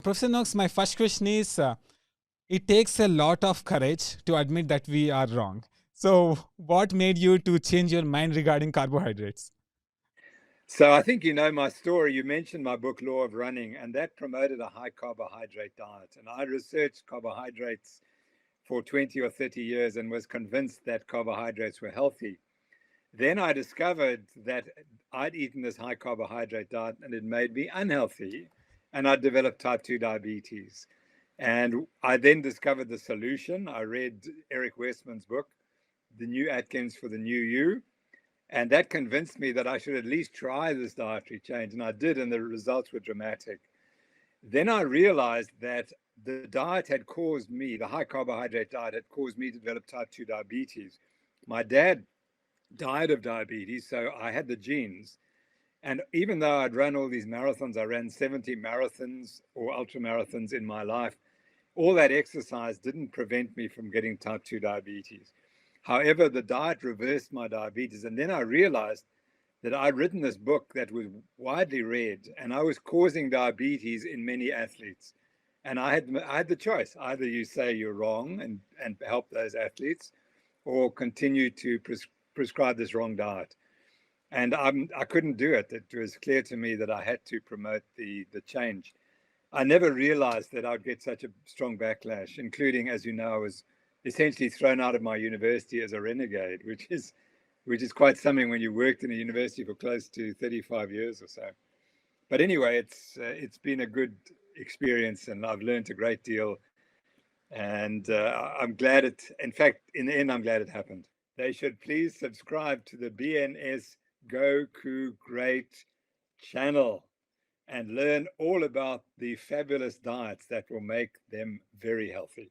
Professor Knox, my first question is it takes a lot of courage to admit that we are wrong. So, what made you to change your mind regarding carbohydrates? So I think you know my story. You mentioned my book, Law of Running, and that promoted a high carbohydrate diet. And I researched carbohydrates for 20 or 30 years and was convinced that carbohydrates were healthy. Then I discovered that I'd eaten this high carbohydrate diet and it made me unhealthy. And I developed type 2 diabetes. And I then discovered the solution. I read Eric Westman's book, The New Atkins for the New You. And that convinced me that I should at least try this dietary change. And I did, and the results were dramatic. Then I realized that the diet had caused me, the high carbohydrate diet had caused me to develop type 2 diabetes. My dad died of diabetes, so I had the genes. And even though I'd run all these marathons, I ran 70 marathons or ultra marathons in my life, all that exercise didn't prevent me from getting type 2 diabetes. However, the diet reversed my diabetes. And then I realized that I'd written this book that was widely read, and I was causing diabetes in many athletes. And I had the choice: either you say you're wrong and help those athletes, or continue to prescribe this wrong diet. And I couldn't do it. It was clear to me that I had to promote the change. I never realized that I'd get such a strong backlash, including, as you know, I was essentially thrown out of my university as a renegade, which is quite something when you worked in a university for close to 35 years or so. But anyway, it's been a good experience, and I've learned a great deal. And I'm glad it. In fact, in the end, I'm glad it happened. They should please subscribe to the BNS Goku Great channel and learn all about the fabulous diets that will make them very healthy.